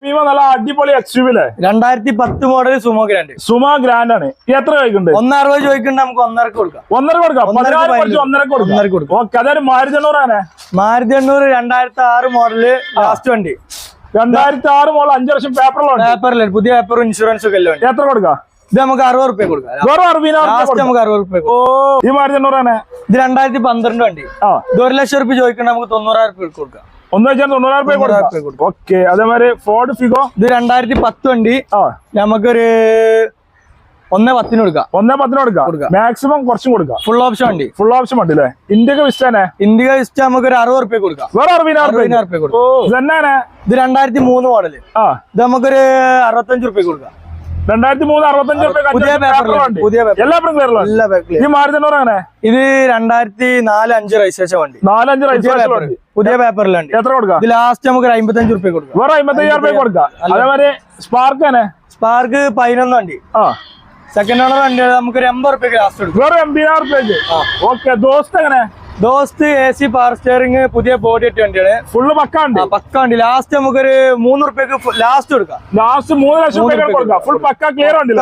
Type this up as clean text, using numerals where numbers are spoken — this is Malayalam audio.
നല്ല അടിപൊളി എക്സ്യൂവിലെ 2010 model sumo grand. Sumo grand ആണ്. എത്ര ചോദിക്കുന്നുണ്ട്? 160 ചോദിക്കുന്നുണ്ട്, നമുക്ക് 1.5 കൊടുക്കാം. 1.5 കൊടുക്കാം. 1.5 കൊടുക്കാം. ഓക്കെ, അതൊരു മാരുതി 800 ആണ്. മാരുതി 800 2006 മോഡല് ലാസ്റ്റ് വണ്ടി. 2006 മോഡൽ 5 വർഷം പേപ്പറില്ല, പുതിയ പേപ്പറും ഇൻഷുറൻസും ഒക്കെ അല്ലേ. എത്ര കൊടുക്കാം? ഇത് നമുക്ക് 60 റുപ്യ കൊടുക്കാം. വെറും 60,000 നമുക്ക് 60 റുപ്യ. ഈ മാരുതി 800 ആണ്. ഇത് 2012 വണ്ടി. ഇത് 1 ലക്ഷം റുപ്യ ചോദിക്കണം, നമുക്ക് 90,000 റുപ്യ കൊടുക്കാം. 90,000 കൊടുക്കാം. ഓക്കെ, അതേമാതിരി ഫോർഡ് ഫിഗോ ഇത് 2010 വണ്ടി. നമുക്കൊരു 1.10 കൊടുക്കാം. 1.10 കൊടുക്കാം. മാക്സിമം കുറച്ചും കൊടുക്കാം. ഫുൾ ഓപ്ഷൻ വണ്ടി. ഫുൾ ഓപ്ഷൻ വണ്ടി അല്ലേ? ഇന്ത്യക്ക് വിസ്റ്റാനെ ഇന്ത്യ വിസ്റ്റ നമുക്ക് ഒരു 60 റുപ്യ കൊടുക്കാം. വേറെ 60,000 റുപ്യ കൊടുക്കാം. ഇത് 2003 മോഡല്. ഇത് നമുക്കൊരു 65 റുപ്യ കൊടുക്കാം. 2003 65 പുതിയ ഈ മാരുതി 800 അങ്ങനെ. ഇത് 2004-5 രജിസ്ട്രേഷൻ വണ്ടി. 4-5 രജിസ്ട്രേഷൻ പുതിയ പേപ്പറിലുണ്ട്. എത്ര കൊടുക്കാം? ഇത് ലാസ്റ്റ് നമുക്ക് 55 റുപ്യ കൊടുക്കാം. വേറെ 55,000 കൊടുക്കാം. അതേമാതിരി സ്പാർക്ക് ആണ്. സ്പാർക്ക് 11 വണ്ടി. സെക്കൻഡ് ഓണർ വണ്ടി നമുക്ക് 80 റുപ്യക്ക് ലാസ്റ്റ് കൊടുക്കും. വേറെ 80,000. ഓക്കെ, ദോസ്ത് എങ്ങനെ? ദോസ്ത് AC പവർ സ്റ്റിയറിംഗ്, പുതിയ ബോഡി ഇട്ട വണ്ടിയാണ്. ഫുള്ള് പക്കാണ്ട്. പക്ക വണ്ടി. ലാസ്റ്റ് നമുക്കൊരു 3 റുപ്യക്ക് ലാസ്റ്റ് കൊടുക്കാം. ലാസ്റ്റ് 3 ലക്ഷം കൊടുക്കാം. ഫുൾ പക്ക ക്ലിയർ വണ്ടി.